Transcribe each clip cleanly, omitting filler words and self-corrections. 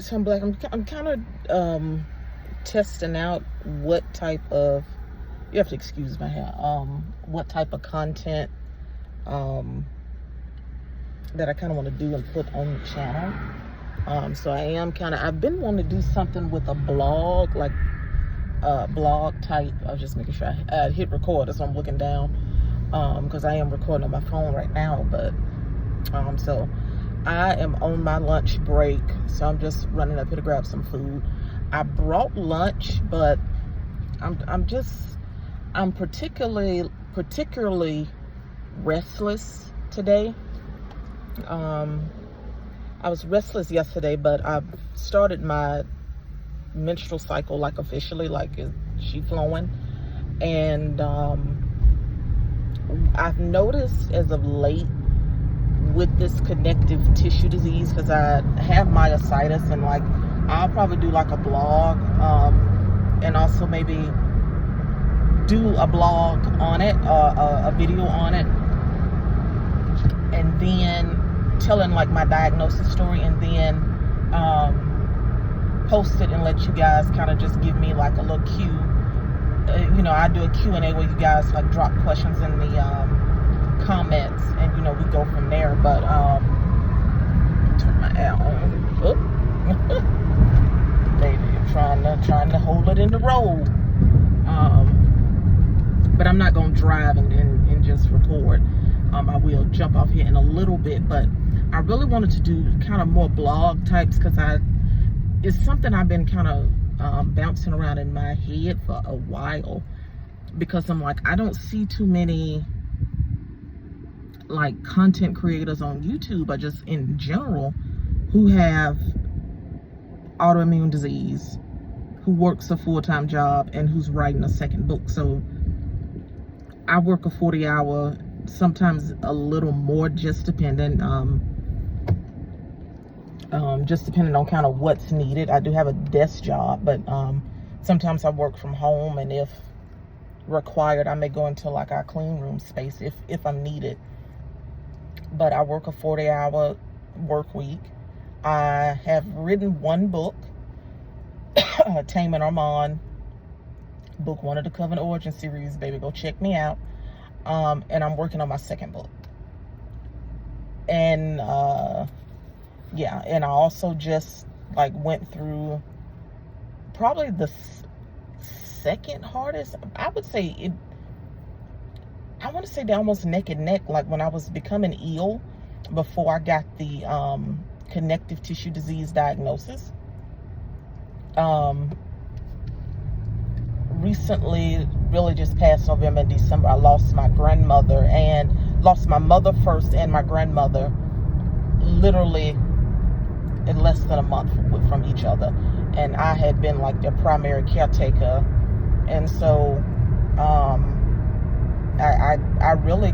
right, so I'm black. I'm kind of testing out what type of, you have to excuse my hair, what type of content that I kind of want to do and put on the channel. So I am I've been wanting to do something with a blog, like blog type. I was just making sure I hit record as I'm looking down, because I am recording on my phone right now. But so I am on my lunch break, so I'm just running up here to grab some food. I brought lunch, but I'm particularly restless today. I was restless yesterday, but I've started my menstrual cycle, like officially, like she flowing. And I've noticed as of late with this connective tissue disease, because I have myositis, and like I'll probably do like a blog, and also maybe do a blog on it, a video on it, and then telling like my diagnosis story, and then post it and let you guys kind of just give me like a little cue. I do a Q&A where you guys like drop questions in the comments, and we go from there. But turn my air on. Baby, I'm trying to hold it in the road. But I'm not gonna drive and just record. I will jump off here in a little bit, but I really wanted to do kind of more blog types, because it's something I've been kind of bouncing around in my head for a while, because I'm like, I don't see too many like content creators on YouTube, or just in general, who have autoimmune disease, who works a full-time job, and who's writing a second book. So I work a 40-hour, sometimes a little more, just depending on kind of what's needed. I do have a desk job, but sometimes I work from home, and if required, I may go into like our clean room space if I'm needed. But I work a 40-hour work week. I have written one book, Tame and Armand, book 1 of the Covenant Origin series. Baby, go check me out. And I'm working on my second book. And yeah, and I also just like went through probably the second hardest. I would say I want to say they're almost neck and neck. Like when I was becoming ill, before I got the connective tissue disease diagnosis. Recently, really just past November and December, I lost my grandmother, and lost my mother first and my grandmother literally in less than a month from each other. And I had been like their primary caretaker. And so I really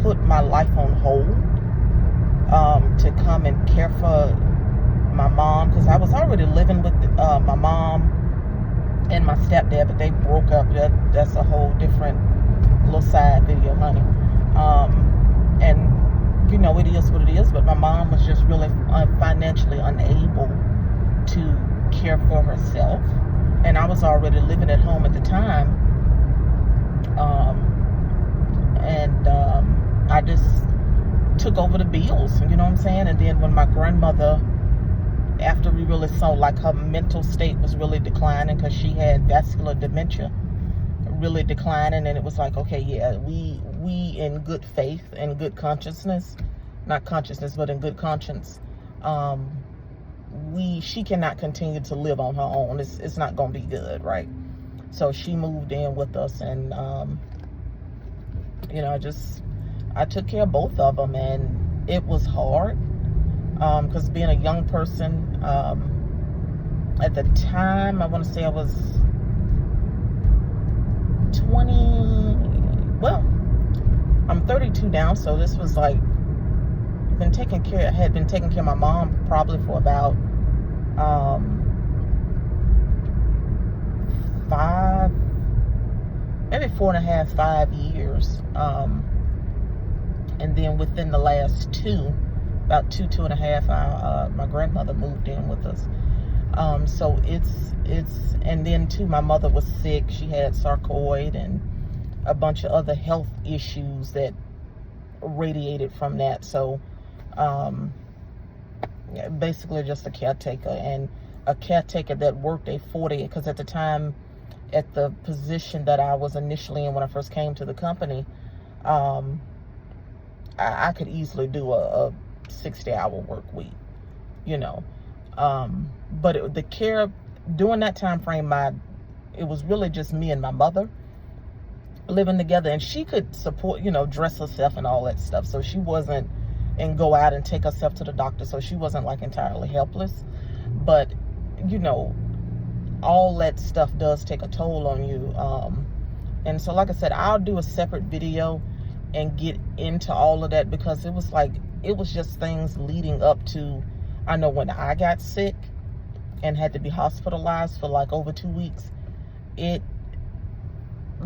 put my life on hold to come and care for my mom, because I was already living with my mom and my stepdad, but they broke up. That's a whole different little side video, honey. And it is what it is, but my mom was just really financially unable to care for herself, and I was already living at home at the time. I just took over the bills, you know what I'm saying? And then when my grandmother, after we really saw like her mental state was really declining, because she had vascular dementia really declining, and it was like, okay, yeah, we in good faith and good consciousness, not consciousness, but in good conscience, she cannot continue to live on her own. It's not gonna be good, right? So she moved in with us, and I took care of both of them, and it was hard. Because being a young person, at the time, I want to say I was 20, well, I'm 32 now, so this was like, had been taking care of my mom probably for about 5 years. And then within the last about two and a half, my grandmother moved in with us. So and then too, my mother was sick. She had sarcoid and a bunch of other health issues that radiated from that. So, yeah, basically just a caretaker, and a caretaker that worked a 40, because at the time, at the position that I was initially in when I first came to the company, I could easily do a 60-hour work week, you know. But the care during that time frame, it was really just me and my mother living together, and she could support, dress herself and all that stuff. So she wasn't, and go out and take herself to the doctor. So she wasn't like entirely helpless. But, all that stuff does take a toll on you. And so, like I said, I'll do a separate video and get into all of that, because it was just things leading up to, I know when I got sick and had to be hospitalized for like over 2 weeks,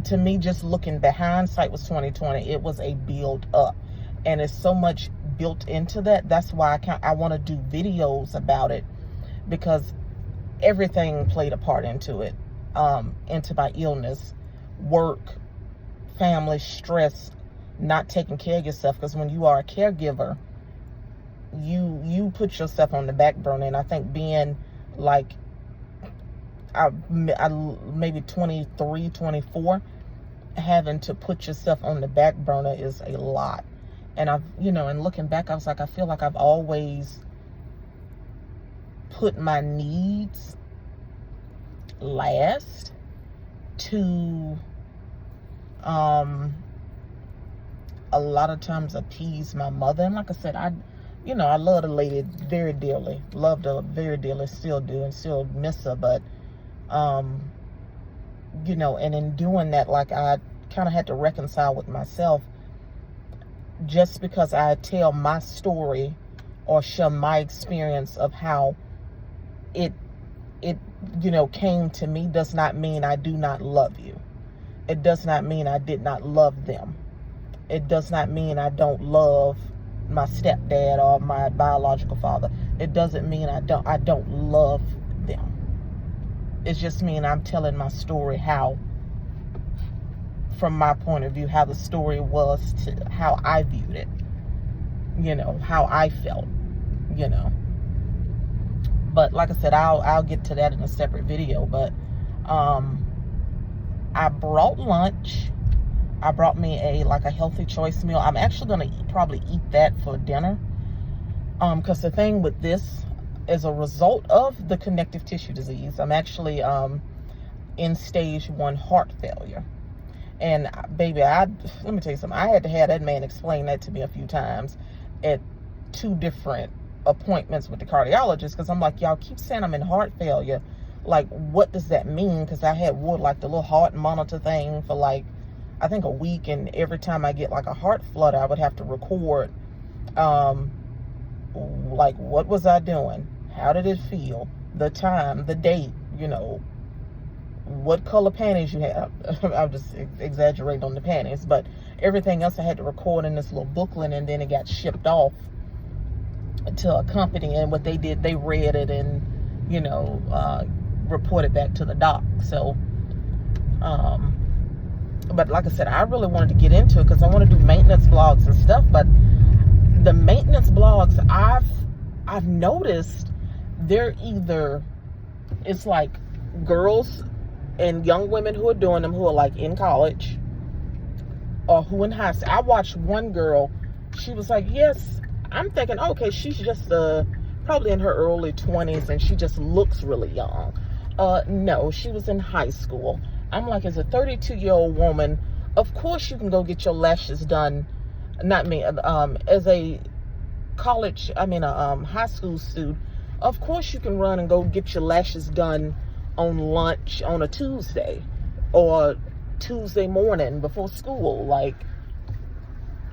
to me, just looking back, hindsight was 2020. It was a build up, and it's so much built into that. That's why I want to do videos about it, because everything played a part into it, into my illness, work, family, stress, not taking care of yourself. Because when you are a caregiver, you put yourself on the back burner. And I think being like, I maybe 23, 24, having to put yourself on the back burner is a lot. And and looking back, I was like, I feel like I've always put my needs last to, a lot of times appease my mother. And like I said, I love the lady very dearly, loved her very dearly, still do, and still miss her. But, and in doing that, like, I kind of had to reconcile with myself. Just because I tell my story or share my experience of how it came to me, does not mean I do not love you. It does not mean I did not love them. It does not mean I don't love my stepdad or my biological father. It doesn't mean I don't love them. It's just mean I'm telling my story, how, from my point of view, how the story was, to how I viewed it, how I felt, But like I said, I'll get to that in a separate video. But I brought lunch. I brought me a healthy choice meal. I'm actually gonna probably eat that for dinner. Because the thing with this, as a result of the connective tissue disease, I'm actually in stage 1 heart failure. And baby, let me tell you something. I had to have that man explain that to me a few times at 2 different appointments with the cardiologist, because I'm like, y'all keep saying I'm in heart failure. Like, what does that mean? Because I had wore the little heart monitor thing for I think a week, and every time I get a heart flutter, I would have to record, what was I doing? How did it feel? The time, the date, what color panties you have. I'll just exaggerate on the panties, but everything else I had to record in this little booklet, and then it got shipped off to a company, and what they did, they read it and, reported back to the doc. So, but like I said, I really wanted to get into it because I want to do maintenance blogs and stuff. But the maintenance blogs, I've noticed they're either, it's like girls and young women who are doing them, who are in college or who in high school. I watched one girl, she was like, yes, I'm thinking, okay, she's just probably in her early 20s and she just looks really young. No, she was in high school. I'm like, as a 32-year-old woman, of course you can go get your lashes done. Not me, as a high school student, of course you can run and go get your lashes done on lunch on a Tuesday or Tuesday morning before school.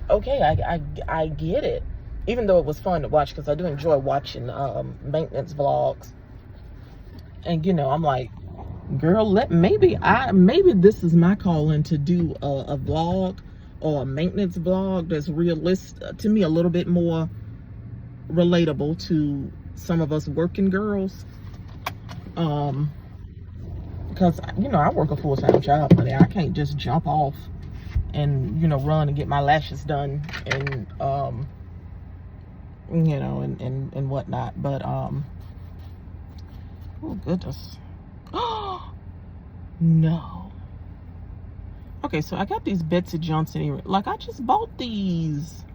Okay, I get it. Even though it was fun to watch, because I do enjoy watching maintenance vlogs. And I'm like, girl, maybe this is my calling, to do a vlog or a maintenance vlog that's realistic to me, a little bit more relatable to some of us working girls. Because, you know, I work a full-time job, but I can't just jump off and, you know, run and get my lashes done and, you know, and whatnot. But, oh, goodness. Oh, no. Okay, so I got these Betsy Johnson earrings. Like, I just bought these.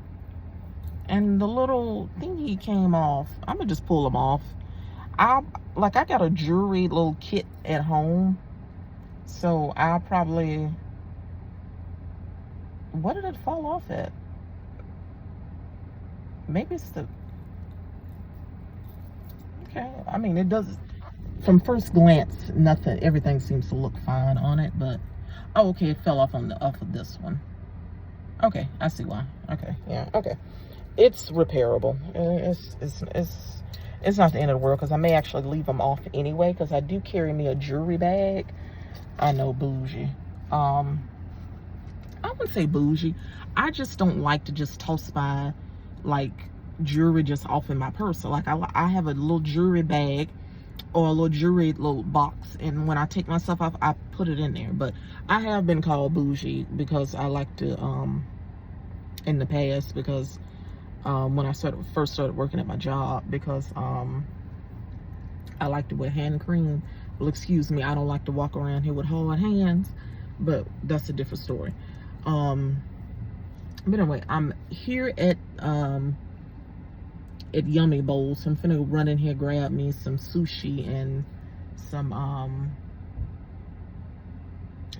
And the little thingy came off. I'm going to just pull them off. I got a jewelry little kit at home. So I'll probably... What did it fall off at? Maybe it's the... Okay. I mean, it does... From first glance, nothing. Everything seems to look fine on it, but... Oh, okay. It fell off off of this one. Okay. I see why. Okay. Yeah. Okay. It's repairable. It's not the end of the world, because I may actually leave them off anyway, because I do carry me a jewelry bag. I know, bougie. I wouldn't say bougie. I just don't like to just toss my, like, jewelry just off in my purse. So, like, I have a little jewelry bag or a little jewelry little box, and when I take my stuff off, I put it in there. But I have been called bougie because I like to, in the past, because when I first started working at my job, because I like to wear hand cream. Well, excuse me, I don't like to walk around here with hard hands, but that's a different story. But anyway, I'm here at Yummy Bowl, so I'm finna run in here, grab me some sushi and some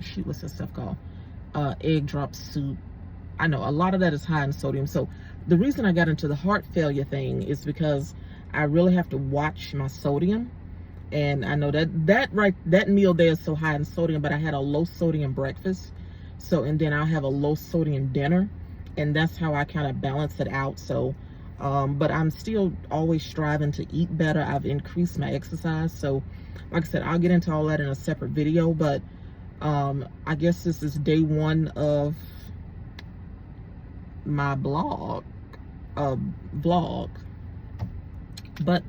shoot, what's this stuff called? Egg drop soup. I know a lot of that is high in sodium. So the reason I got into the heart failure thing is because I really have to watch my sodium. And I know that meal there is so high in sodium, but I had a low sodium breakfast. So, and then I'll have a low sodium dinner, and that's how I kind of balance it out. So, but I'm still always striving to eat better. I've increased my exercise. So, like I said, I'll get into all that in a separate video, but I guess this is day one of my vlog. But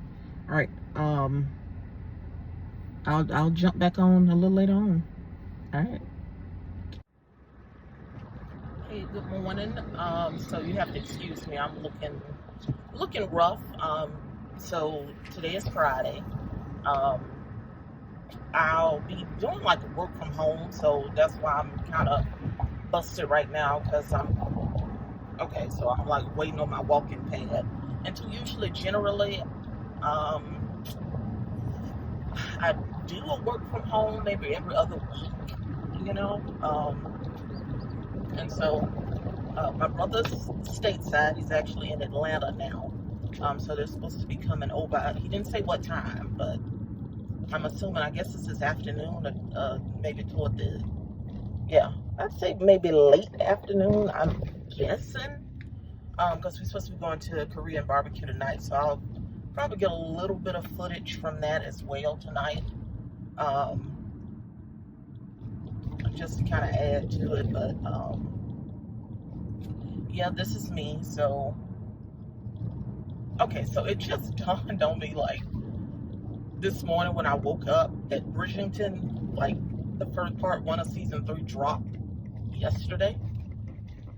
all right, I'll jump back on a little later on. All right. Hey, good morning. So you have to excuse me. I'm looking rough. So today is Friday. I'll be doing like work from home, so that's why I'm kind of busted right now, because okay, so I'm like waiting on my walking pad. And usually, generally, I do a work from home maybe every other week, you know. And so my brother's stateside. He's actually in Atlanta now. So they're supposed to be coming over. He didn't say what time, but I'm assuming, I guess it's this afternoon, or maybe toward I'd say maybe late afternoon, I'm guessing. Because we're supposed to be going to a Korean barbecue tonight, so I'll probably get a little bit of footage from that as well tonight. Just to kind of add to it, but yeah, this is me. So okay, so it just dawned on me, like, this morning when I woke up, that Bridgerton, like, the first part 1 of season 3 dropped yesterday.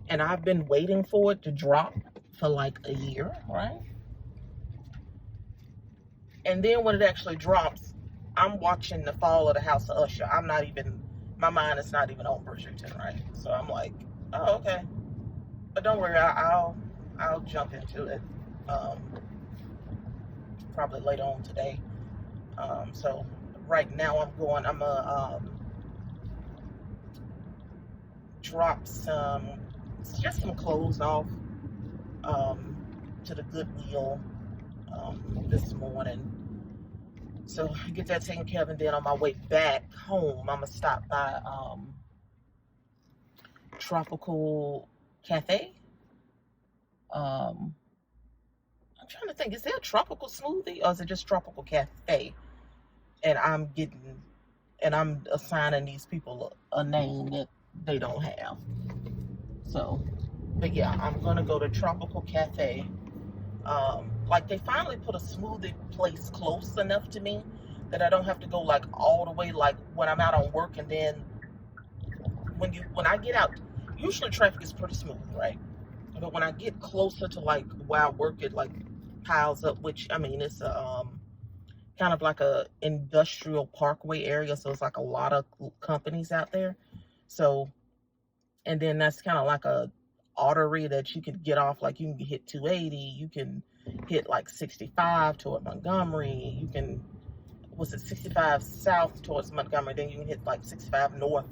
And I've been waiting for it to drop for like a year, right? And then when it actually drops, I'm watching the fall of the House of Usher. My mind is not even on Bridgerton, right? So I'm like, oh, okay. But don't worry, I'll jump into it probably later on today. So right now I'm gonna drop just some clothes off to the Goodwill this morning. So I get that taken care of, and then on my way back home, I'm gonna stop by Tropical Cafe. I'm trying to think, is there a tropical smoothie, or is it just Tropical Cafe? And I'm assigning these people a name that they don't have. So, but yeah, I'm gonna go to Tropical Cafe. Like, they finally put a smoothie place close enough to me that I don't have to go like all the way like when I'm out on work, and then when I get out, usually traffic is pretty smooth, right? But when I get closer to like where I work, it like piles up, which I mean it's a kind of like a industrial parkway area, so it's like a lot of companies out there. So, and then that's kind of like a artery that you could get off, like you can hit 280, you can hit like 65 toward Montgomery, you can, was it 65 south towards Montgomery, then you can hit like 65 north,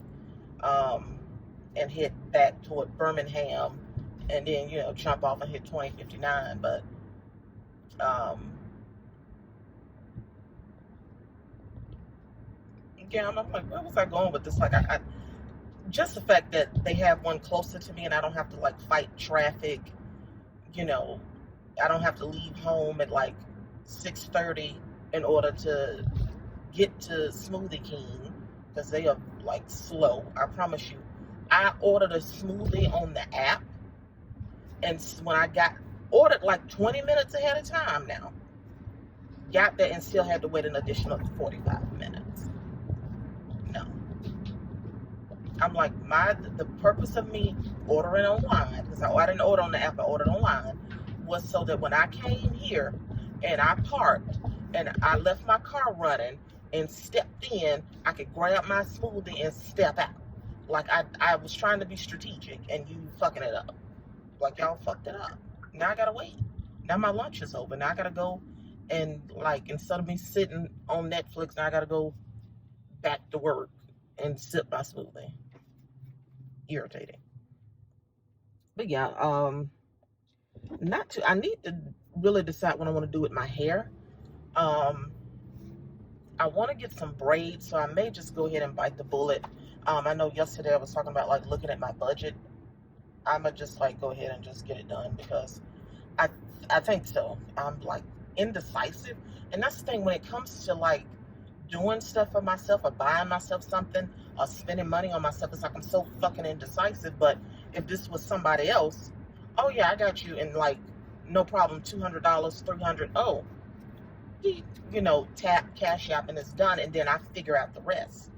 and hit back toward Birmingham, and then, you know, jump off and hit 2059. But yeah, I'm like, where was I going with this? Like, I just the fact that they have one closer to me, and I don't have to like fight traffic. You know, I don't have to leave home at like 6:30 in order to get to Smoothie King, because they are like slow. I promise you. I ordered a smoothie on the app, and when I ordered like 20 minutes ahead of time now, got there and still had to wait an additional 45 minutes. No. I'm like, the purpose of me ordering online, because I didn't order on the app, I ordered online, was so that when I came here and I parked and I left my car running and stepped in, I could grab my smoothie and step out. Like I was trying to be strategic, and you fucking it up. Like y'all fucked it up. Now I gotta wait. Now my lunch is over. Now I gotta go and like, instead of me sitting on Netflix, now I gotta go back to work and sip my smoothie. Irritating. But yeah, I need to really decide what I want to do with my hair. I want to get some braids, so I may just go ahead and bite the bullet. I know yesterday I was talking about like looking at my budget. I'm gonna just like go ahead and just get it done, because I think so. I'm like indecisive, and that's the thing when it comes to like doing stuff for myself or buying myself something or spending money on myself. It's like I'm so fucking indecisive. But if this was somebody else, oh yeah, I got you, and like no problem, $200, $300. Oh, you know, tap Cash App and it's done, and then I figure out the rest.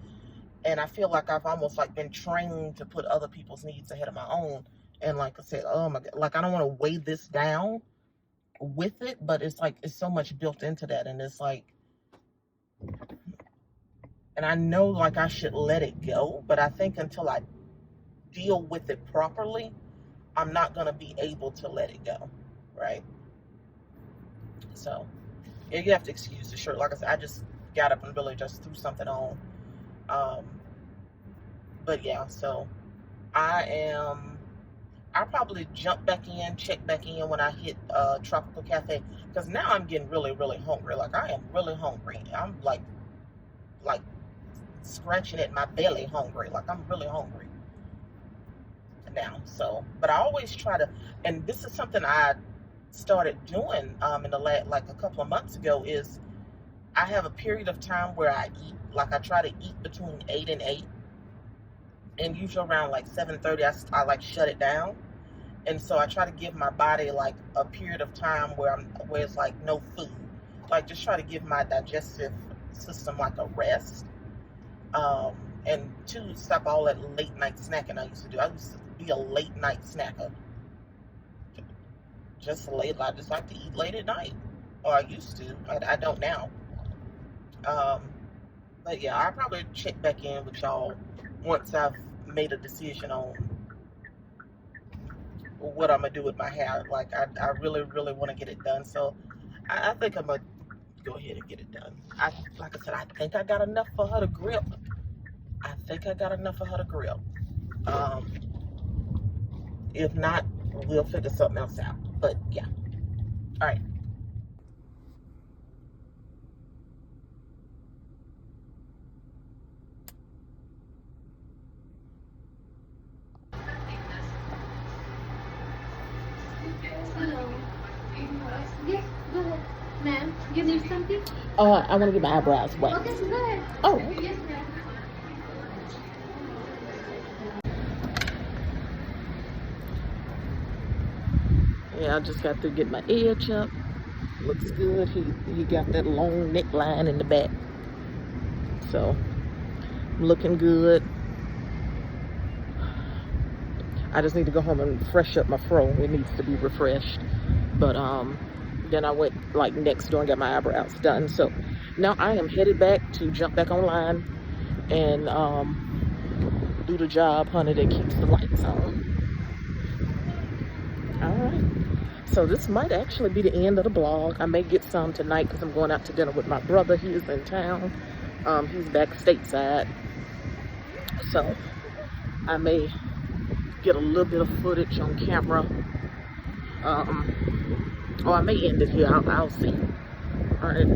And I feel like I've almost like been trained to put other people's needs ahead of my own. And like I said, oh my God, like I don't want to weigh this down with it, but it's like, it's so much built into that. And it's like, and I know like I should let it go, but I think until I deal with it properly, I'm not going to be able to let it go. Right. So yeah, you have to excuse the shirt. Like I said, I just got up and really just threw something on. But yeah, so I'll probably jump back in, check back in when I hit Tropical Cafe, because now I'm getting really, really hungry. Like I am really hungry. I'm like scratching at my belly hungry. Like I'm really hungry now. So, but I always try to, and this is something I started doing in the like a couple of months ago, is I have a period of time where I eat. Like I try to eat between 8 and 8. And usually around like 7:30, I like shut it down. And so I try to give my body like a period of time where it's like no food. Like just try to give my digestive system like a rest. And to stop all that late night snacking I used to do. I used to be a late night snacker. Just late, I just like to eat late at night. Or I used to. I don't now. But yeah, I'll probably check back in with y'all once I've made a decision on what I'm gonna do with my hair. Like I really, really want to get it done. So I think I'm gonna go ahead and get it done. Like I said, I think I got enough for her to grip. If not, we'll figure something else out. But yeah. All right. Hello. Yes, go ahead. Ma'am, you need something? I want to get my eyebrows wet. Okay, go ahead. Oh. Yes, ma'am. Yeah, I just got to get my edge up. Looks good. He got that long neckline in the back. So I'm looking good. I just need to go home and fresh up my fro. It needs to be refreshed. But then I went like next door and got my eyebrows done. So now I am headed back to jump back online and do the job, honey, that keeps the lights on. All right. So this might actually be the end of the vlog. I may get some tonight because I'm going out to dinner with my brother. He is in town. He's back stateside. So I may get a little bit of footage on camera. Or I may end it here. I'll see. All right.